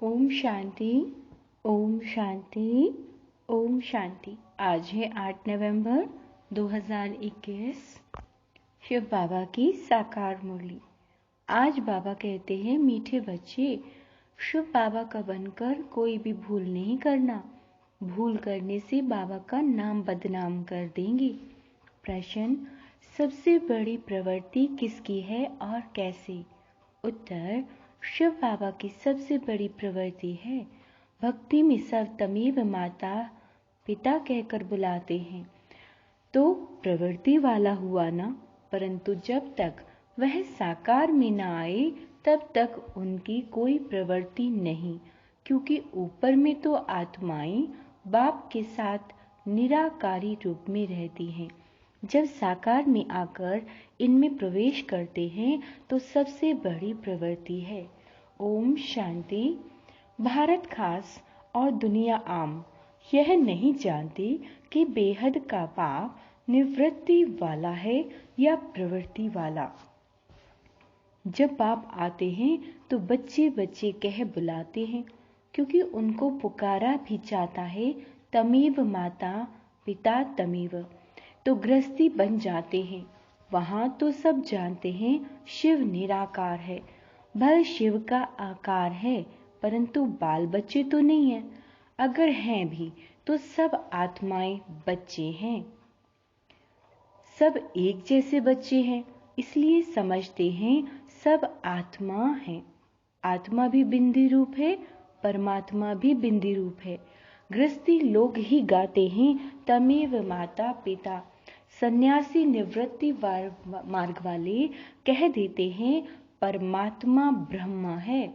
ओम शांति। ओम शांति। ओम शांति। आज है 8 नवंबर 2021। शिव बाबा की साकार मुरली। आज बाबा कहते हैं, मीठे बच्चे, शिव बाबा का बनकर कोई भी भूल नहीं करना। भूल करने से बाबा का नाम बदनाम कर देंगे। प्रश्न, सबसे बड़ी प्रवृत्ति किसकी है और कैसे? उत्तर, शिव बाबा की सबसे बड़ी प्रवृत्ति है। भक्ति में सब तमेव माता पिता कहकर बुलाते हैं तो प्रवृत्ति वाला हुआ ना, परंतु जब तक वह साकार में न आए तब तक उनकी कोई प्रवृत्ति नहीं, क्योंकि ऊपर में तो आत्माएं बाप के साथ निराकारी रूप में रहती हैं। जब साकार में आकर इनमें प्रवेश करते हैं तो सबसे बड़ी प्रवृत्ति है। ओम शांति। भारत खास और दुनिया आम यह नहीं जानती कि बेहद का बाप निवृत्ति वाला है या प्रवृत्ति वाला। जब बाप आते हैं तो बच्चे बच्चे कह बुलाते हैं, क्योंकि उनको पुकारा भी जाता है तमेव माता पिता तमेव, तो गृहस्थी बन जाते हैं। वहां तो सब जानते हैं शिव निराकार है, भले शिव का आकार है, परंतु बाल बच्चे तो नहीं है। अगर हैं भी तो सब आत्माएं बच्चे हैं, सब एक जैसे बच्चे हैं, इसलिए समझते हैं सब आत्मा है। आत्मा भी बिंदी रूप है, परमात्मा भी बिंदी रूप है। गृहस्थी लोग ही गाते हैं तमेव माता पिता। सन्यासी निवृत्ति मार्ग वाले कह देते हैं परमात्मा ब्रह्म है।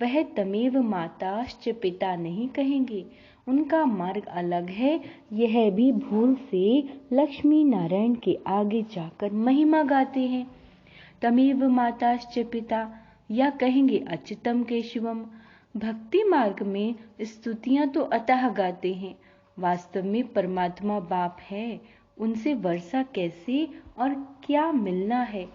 वह तमेव माताश्च पिता नहीं कहेंगे, उनका मार्ग अलग है। यह भी भूल से लक्ष्मी नारायण के आगे जाकर महिमा गाते हैं तमेव माताश्च पिता, या कहेंगे अच्युतम केशवम। भक्ति मार्ग में स्तुतियां तो अतः गाते हैं, वास्तव में परमात्मा बाप है। उनसे वर्षा कैसे और क्या मिलना है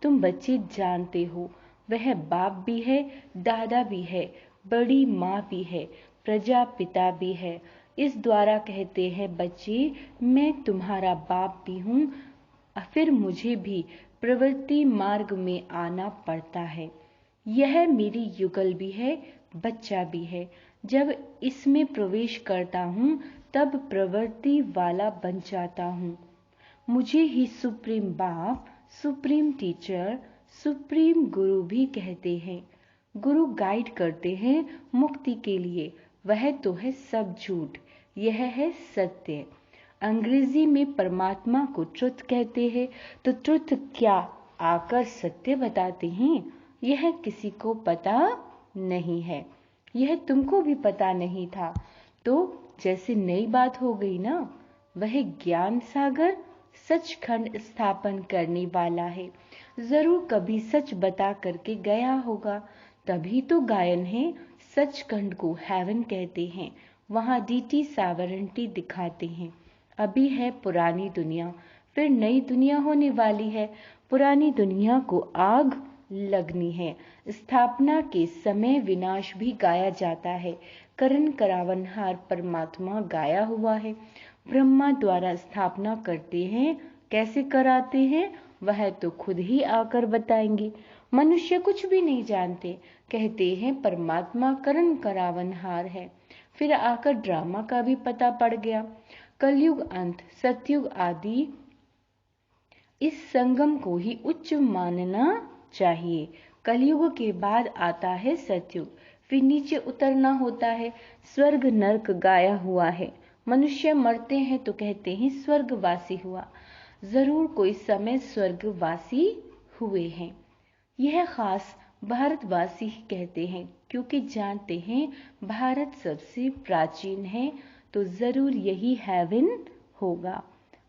तुम बच्चे जानते हो। वह बाप भी है, दादा भी है, बड़ी माँ भी है, प्रजापिता भी है। इस द्वारा कहते हैं बच्चे, मैं तुम्हारा बाप भी हूँ, फिर मुझे भी प्रवृत्ति मार्ग में आना पड़ता है। यह मेरी युगल भी है, बच्चा भी है। जब इसमें प्रवेश करता हूँ तब प्रवृत्ति वाला बन जाता हूँ। मुझे ही सुप्रीम बाप, सुप्रीम टीचर, सुप्रीम गुरु भी कहते हैं। गुरु गाइड करते हैं मुक्ति के लिए, वह तो है सब झूठ, यह है सत्य। अंग्रेजी में परमात्मा को ट्रुथ कहते हैं, तो ट्रुथ क्या आकर सत्य बताते हैं? यह किसी को पता नहीं है, यह तुमको भी पता नहीं था। तो जैसे नई बात हो गई ना, वह ज्ञान सागर सचखंड स्थापन करने वाला है। जरूर कभी सच बता करके गया होगा, तभी तो गायन है। सचखंड को हेवन कहते हैं, वहां डीटी सावरेंटी दिखाते हैं। अभी है पुरानी दुनिया, फिर नई दुनिया होने वाली है। पुरानी दुनिया को आग लगनी है। स्थापना के समय विनाश भी गाया जाता है। करण करावनहार परमात्मा गाया हुआ है। ब्रह्मा द्वारा स्थापना करते हैं, कैसे कराते हैं वह तो खुद ही आकर बताएंगे। मनुष्य कुछ भी नहीं जानते, कहते हैं परमात्मा करण करावनहार है। फिर आकर ड्रामा का भी पता पड़ गया। कलयुग अंत, सतयुग आदि, इस संगम को ही उच्च मानना चाहिए। कलयुग के बाद आता है सतयुग, फिर नीचे उतरना होता है। स्वर्ग नरक गाया हुआ है। मनुष्य मरते हैं तो कहते हैं स्वर्गवासी हुआ। जरूर कोई समय स्वर्गवासी हुए हैं। यह खास भारतवासी ही कहते हैं, क्योंकि जानते हैं भारत सबसे प्राचीन है, तो जरूर यही हेवन होगा।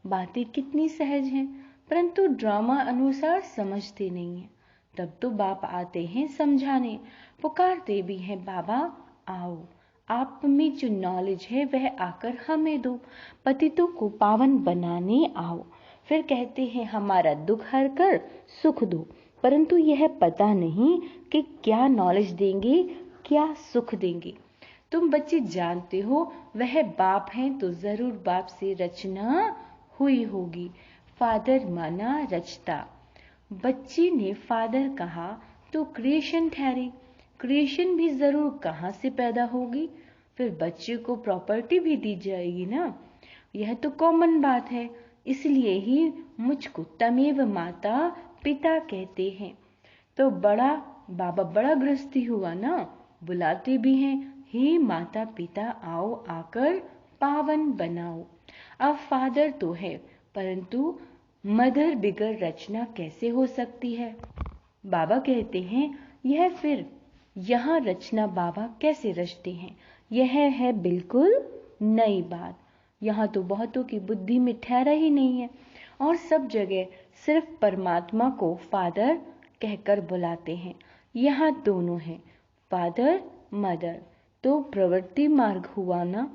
बातें कितनी सहज हैं, परंतु ड्रामा अनुसार समझते नहीं हैं। तब तो बाप आते हैं समझाने, पुकारते भी हैं, बाबा आओ, आप में जो नॉलेज है वह आकर हमें दो, पतितों को पावन बनाने आओ। फिर कहते हैं हमारा दुख हर कर सुख दो, परंतु यह पता नहीं कि क्या नॉलेज देंगे, क्या सुख देंगे। तुम बच्चे जानते हो वह बाप हैं तो जरूर बाप से रचना हुई होगी। फादर माना रचता। बच्ची ने फादर कहा तो क्रिएशन ठहरी। क्रिएशन भी जरूर कहाँ से पैदा होगी, फिर बच्चे को प्रॉपर्टी भी दी जाएगी ना। यह तो कॉमन बात है, इसलिए ही मुझको तमेव माता पिता कहते हैं। तो बड़ा बाबा बड़ा गृहस्थी हुआ ना, बुलाते भी हैं, हे माता पिता आओ आकर पावन बनाओ। अब फादर तो है, परंतु मदर बिगर रचना कैसे हो सकती है। बाबा कहते हैं यह फिर यहाँ रचना बाबा कैसे रचते हैं, यह है बिल्कुल नई बात। यहाँ तो बहुतों की बुद्धि में ठहरा ही नहीं है, और सब जगह सिर्फ परमात्मा को फादर कहकर बुलाते हैं। यहाँ दोनों हैं, फादर मदर। तो प्रवृत्ति मार्ग हुआ ना,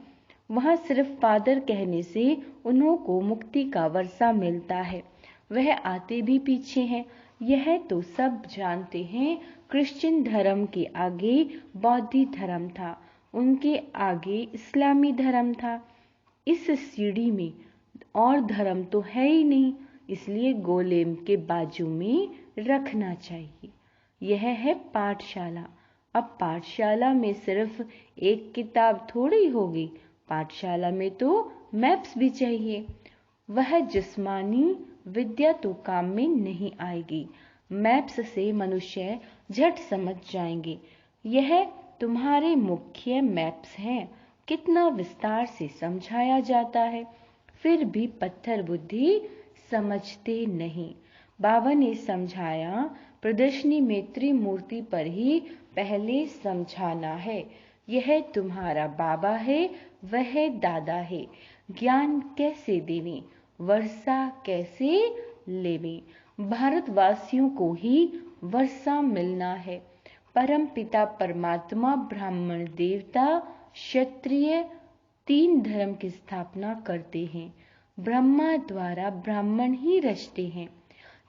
वहाँ सिर्फ फादर कहने से उन्हों को मुक्ति का वर्षा मिलता है। वह आते भी पीछे हैं, यह तो सब जानते हैं। क्रिश्चियन धर्म के आगे बौद्ध धर्म था, उनके आगे इस्लामी धर्म था। इस सीढ़ी में और धर्म तो है ही नहीं, इसलिए गोलेम के बाजू में रखना चाहिए। यह है पाठशाला। अब पाठशाला में सिर्फ एक किताब थोड़ी होगी, पाठशाला में तो मैप्स भी चाहिए। वह जिस्मानी विद्या तो काम में नहीं आएगी, मैप्स से मनुष्य झट समझ जाएंगे। यह तुम्हारे मुख्य मैप्स हैं, कितना विस्तार से समझाया जाता है, फिर भी पत्थर बुद्धि समझते नहीं। बाबा ने समझाया प्रदर्शनी में त्रिमूर्ति पर ही पहले समझाना है। यह तुम्हारा बाबा है, वह दादा है। ज्ञान कैसे देवे, वर्षा कैसे लेवे। भारतवासियों को ही वर्षा मिलना है। परम पिता परमात्मा ब्राह्मण देवता क्षत्रिय 3 धर्म की स्थापना करते हैं। ब्रह्मा द्वारा ब्राह्मण ही रचते हैं।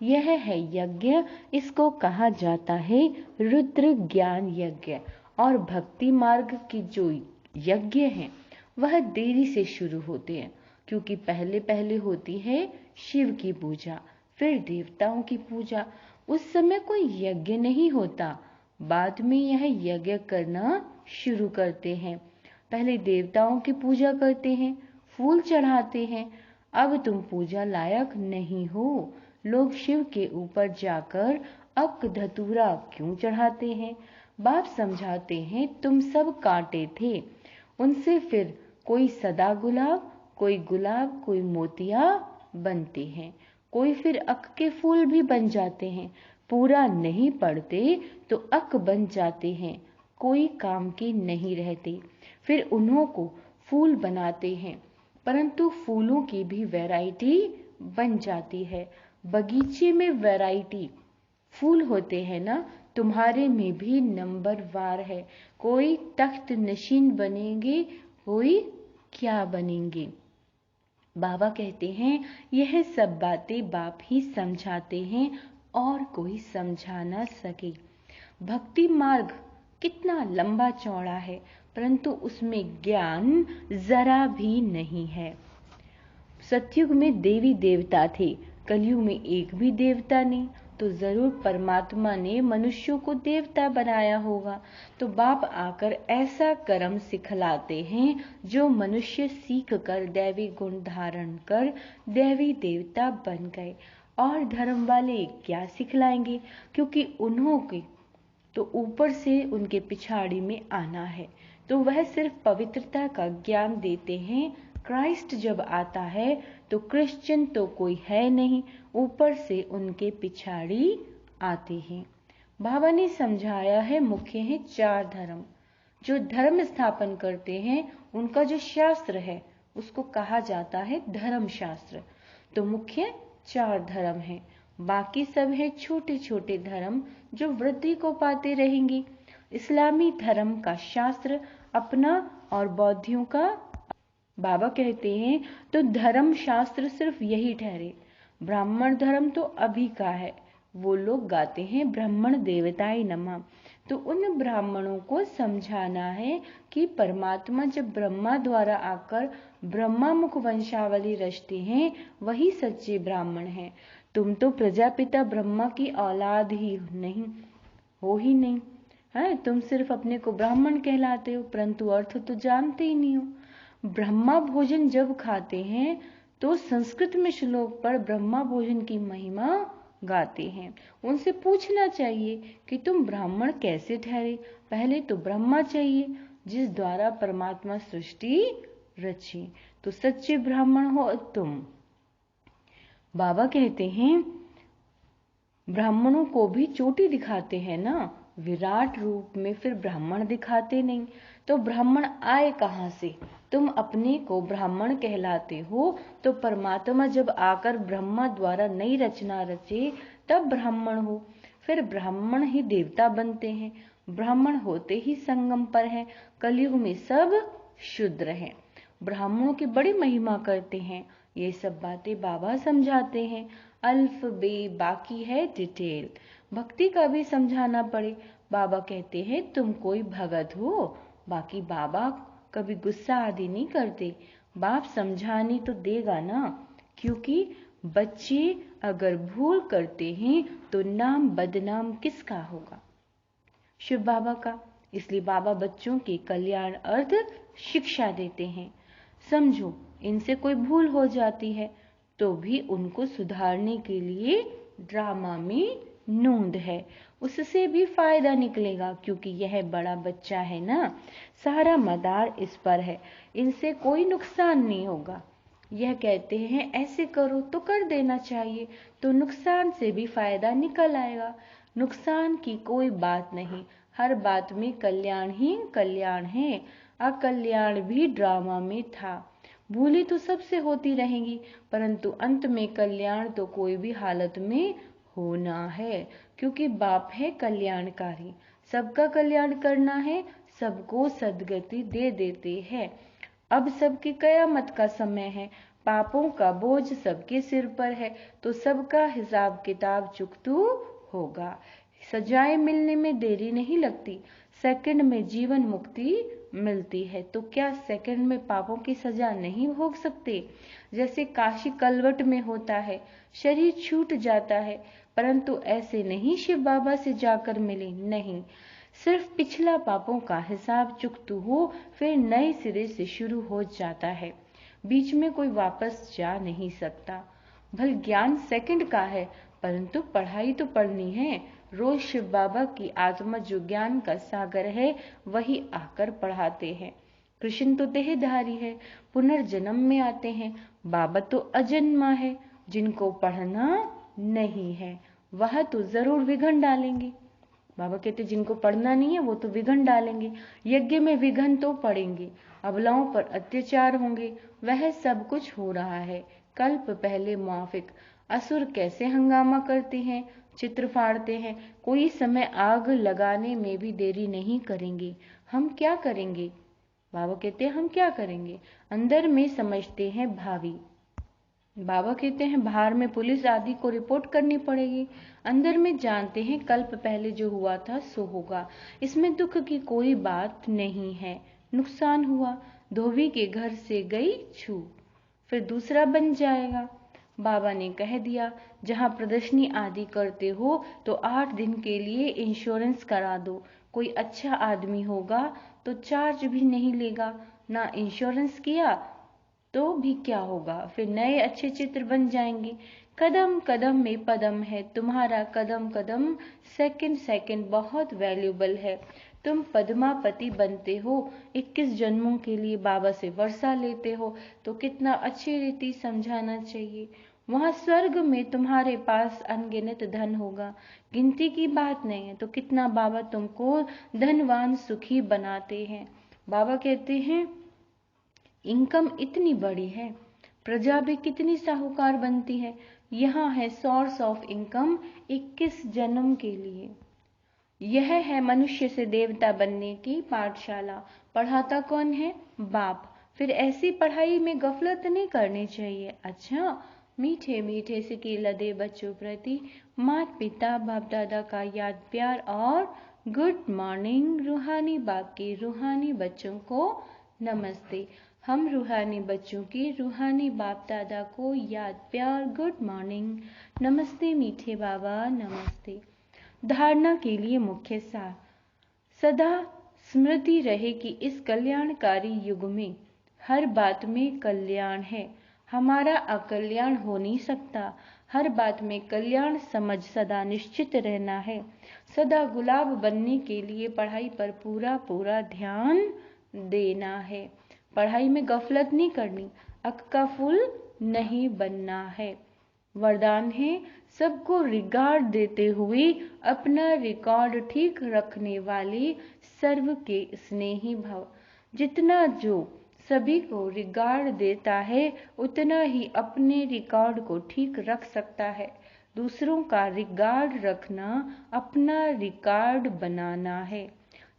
यह है यज्ञ, इसको कहा जाता है रुद्र ज्ञान यज्ञ। और भक्ति मार्ग की जो यज्ञ हैं वह देरी से शुरू होते हैं, क्योंकि पहले पहले होती है शिव की पूजा, फिर देवताओं की पूजा। उस समय कोई यज्ञ नहीं होता, बाद में यह यज्ञ करना शुरू करते हैं। पहले देवताओं की पूजा करते हैं, फूल चढ़ाते हैं। अब तुम पूजा लायक नहीं हो, लोग शिव के ऊपर जाकर अक धतूरा क्यों चढ़ाते हैं। बाप समझाते हैं तुम सब कांटे थे, उनसे फिर कोई सदा गुलाब, कोई गुलाब, कोई मोतिया बनते हैं, कोई फिर अक के फूल भी बन जाते हैं। पूरा नहीं पढ़ते तो अक बन जाते हैं, कोई काम के नहीं रहते। फिर उन्हों को फूल बनाते हैं, परंतु फूलों की भी वैरायटी बन जाती है। बगीचे में वैरायटी फूल होते हैं ना, तुम्हारे में भी नंबर वार है। कोई तख्त नशीन बनेंगे, कोई क्या बनेंगे। बाबा कहते हैं यह सब बातें बाप ही समझाते हैं और कोई समझा ना सके। भक्ति मार्ग कितना लंबा चौड़ा है, परंतु उसमें ज्ञान जरा भी नहीं है। सतयुग में देवी देवता थे, कलयुग में एक भी देवता नहीं, तो जरूर परमात्मा ने मनुष्यों को देवता बनाया होगा। तो बाप आकर ऐसा कर्म सिखलाते हैं जो मनुष्य सीख कर दैवी गुण धारण कर देवी देवता बन गए। और धर्म वाले क्या सिखलाएंगे, क्योंकि उन्हों के तो ऊपर से उनके पिछाड़ी में आना है, तो वह सिर्फ पवित्रता का ज्ञान देते हैं। क्राइस्ट जब आता है तो क्रिश्चियन तो कोई है नहीं, ऊपर से उनके पिछाड़ी आते हैं। बाबा ने समझाया है मुख्य है 4 धर्म। जो धर्म स्थापन करते हैं उनका जो शास्त्र है उसको कहा जाता है धर्म शास्त्र। तो मुख्य 4 धर्म है, बाकी सब है छोटे छोटे धर्म जो वृद्धि को पाते रहेंगे। इस्लामी धर्म का शास्त्र अपना और बौद्धियों का। बाबा कहते हैं तो धर्म शास्त्र सिर्फ यही ठहरे। ब्राह्मण धर्म तो अभी का है, वो लोग गाते हैं ब्राह्मण देवताय नमः। तो उन ब्राह्मणों को समझाना है कि परमात्मा जब ब्रह्मा द्वारा आकर ब्रह्मा मुख वंशावली रचते हैं वही सच्चे ब्राह्मण हैं। तुम तो प्रजापिता ब्रह्मा की औलाद ही नहीं है। तुम सिर्फ अपने को ब्राह्मण कहलाते हो, परंतु अर्थ तो जानते ही नहीं हो। ब्रह्मा भोजन जब खाते हैं तो संस्कृत में श्लोक पर ब्रह्मा भोजन की महिमा गाते हैं। उनसे पूछना चाहिए कि तुम ब्राह्मण कैसे ठहरे। पहले तो ब्रह्मा चाहिए जिस द्वारा परमात्मा सृष्टि रची, तो सच्चे ब्राह्मण हो तुम। बाबा कहते हैं ब्राह्मणों को भी चोटी दिखाते हैं ना, विराट रूप में, फिर ब्राह्मण दिखाते नहीं। तो ब्राह्मण आए कहाँ से? तुम अपने को ब्राह्मण कहलाते हो, तो परमात्मा जब आकर ब्रह्मा द्वारा नई रचना रचे तब ब्राह्मण हो। फिर ब्राह्मण ही देवता बनते हैं। ब्राह्मण होते ही संगम पर है। कलयुग में सब शूद्र हैं। ब्राह्मणों की बड़ी महिमा करते हैं। ये सब बातें बाबा समझाते हैं। अल्फ बे बाकी है डिटेल। भक्ति का भी समझाना पड़े। बाबा कहते हैं तुम कोई भगत हो। बाकी बाबा कभी गुस्सा आदि नहीं करते। बाप समझाने तो देगा ना, क्योंकि बच्चे अगर भूल करते हैं तो नाम बदनाम किसका होगा? शिव बाबा का। इसलिए बाबा बच्चों के कल्याण अर्थ शिक्षा देते हैं। समझो, इनसे कोई भूल हो जाती है तो भी उनको सुधारने के लिए ड्रामा में नूंद है, उससे भी फायदा निकलेगा, क्योंकि यह बड़ा बच्चा है ना, सारा मदार इस पर है। इनसे कोई नुकसान नहीं होगा। यह कहते हैं ऐसे करो तो कर देना चाहिए, तो नुकसान से भी फायदा निकल आएगा। नुकसान की कोई बात नहीं, हर बात में कल्याण ही कल्याण है। अकल्याण भी ड्रामा में था। भूलें तो सबसे होती रहेंगी, परंतु अंत में कल्याण तो कोई भी हालत में होना है, क्योंकि बाप है कल्याणकारी। सबका कल्याण करना है, सबको सद्गति दे देते हैं। अब सबकी कयामत का समय है। पापों का बोझ सबके सिर पर है, तो सबका हिसाब किताब चुकतू होगा। सजाएं मिलने में देरी नहीं लगती। सेकंड में जीवन मुक्ति मिलती है, तो क्या सेकंड में पापों की सजा नहीं भोग सकते? जैसे काशी कलवट में होता है, शरीर छूट जाता है, परंतु ऐसे नहीं शिव बाबा से जाकर मिले, नहीं, सिर्फ पिछला पापों का हिसाब चुकतू हो, फिर नए सिरे से शुरू हो जाता है। बीच में कोई वापस जा नहीं सकता। भल ज्ञान सेकंड का है, परंतु पढ़ाई तो पढ़नी है। रोज शिव बाबा की आत्मा जो ज्ञान का सागर है वही आकर पढ़ाते हैं। कृष्ण तो देहधारी है, पुनर्जन्म में आते हैं। बाबा तो अजन्मा है, जिनको पढ़ना नहीं है वह तो जरूर विघन डालेंगे। बाबा कहते जिनको पढ़ना नहीं है वो तो विघन डालेंगे। यज्ञ में विघन तो पड़ेंगे, अबलाओं पर अत्याचार होंगे, वह सब कुछ हो रहा है। कल्प पहले मुआफिक असुर कैसे हंगामा करते हैं, चित्र फाड़ते हैं। कोई समय आग लगाने में भी देरी नहीं करेंगे। हम क्या करेंगे? बाबा कहते हैं हम क्या करेंगे? अंदर में समझते हैं भावी। बाबा कहते हैं बाहर में पुलिस आदि को रिपोर्ट करनी पड़ेगी। अंदर में जानते हैं कल्प पहले जो हुआ था सो होगा। इसमें दुख की कोई बात नहीं है। नुकसान हुआ, धोबी के घर से गई छू, फिर दूसरा बन जाएगा। बाबा ने कह दिया जहाँ प्रदर्शनी आदि करते हो तो 8 दिन के लिए इंश्योरेंस करा दो। कोई अच्छा आदमी होगा तो चार्ज भी नहीं लेगा, ना इंश्योरेंस किया तो भी क्या होगा, फिर नए अच्छे चित्र बन जाएंगे। कदम कदम में पदम है, तुम्हारा कदम कदम सेकंड सेकंड बहुत वैल्यूबल है। तुम पद्मापति बनते हो, 21 जन्मों के लिए बाबा से वर्षा लेते हो, तो कितना अच्छी रीति समझाना चाहिए। वहां स्वर्ग में तुम्हारे पास अनगिनत धन होगा, गिनती की बात नहीं है, तो कितना बाबा तुमको धनवान सुखी बनाते हैं। बाबा कहते हैं इनकम इतनी बड़ी है, प्रजा भी कितनी साहूकार बनती है। यहाँ है सोर्स ऑफ इनकम 21 जन्म के लिए। यह है मनुष्य से देवता बनने की पाठशाला। पढ़ाता कौन है? बाप। फिर ऐसी पढ़ाई में गफलत नहीं करनी चाहिए। अच्छा, मीठे मीठे से लदे बच्चों प्रति माता पिता बाप दादा का याद प्यार और गुड मॉर्निंग रूहानी बाप के रूहानी बच्चों को नमस्ते। हम रूहानी बच्चों के रूहानी बाप दादा को याद प्यार गुड मॉर्निंग, नमस्ते मीठे बाबा, नमस्ते। धारणा के लिए मुख्य सार। सदा स्मृति रहे कि इस कल्याणकारी युग में हर बात में कल्याण है। हमारा अकल्याण हो नहीं सकता। हर बात में कल्याण समझ सदा निश्चित रहना है। सदा गुलाब बनने के लिए पढ़ाई पर पूरा पूरा ध्यान देना है। पढ़ाई में गफलत नहीं करनी, अक का फूल नहीं बनना है। वरदान है, सबको रिगार्ड देते हुए अपना रिकॉर्ड ठीक रखने वाले सर्व के स्नेही भव। जितना जो सभी को रिगार्ड देता है उतना ही अपने रिकॉर्ड को ठीक रख सकता है। दूसरों का रिगार्ड रखना अपना रिकॉर्ड बनाना है।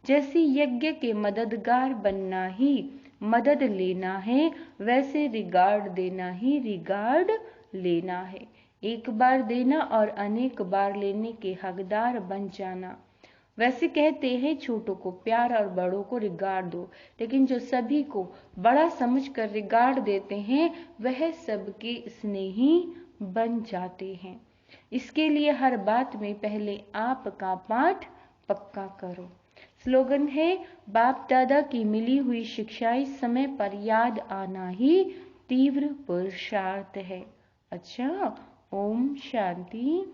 जैसे यज्ञ के मददगार बनना ही मदद लेना है, वैसे रिगार्ड देना ही रिगार्ड लेना है। एक बार देना और अनेक बार लेने के हकदार बन जाना। वैसे कहते हैं छोटों को प्यार और बड़ों को रिगार्ड दो, लेकिन जो सभी को बड़ा समझकर रिगार्ड देते हैं वह सबके स्नेही बन जाते हैं। इसके लिए हर बात में पहले आपका पाठ पक्का करो। स्लोगन है, बाप दादा की मिली हुई शिक्षाएं समय पर याद आना ही तीव्र पुरुषार्थ है। अच्छा, ओम शांति।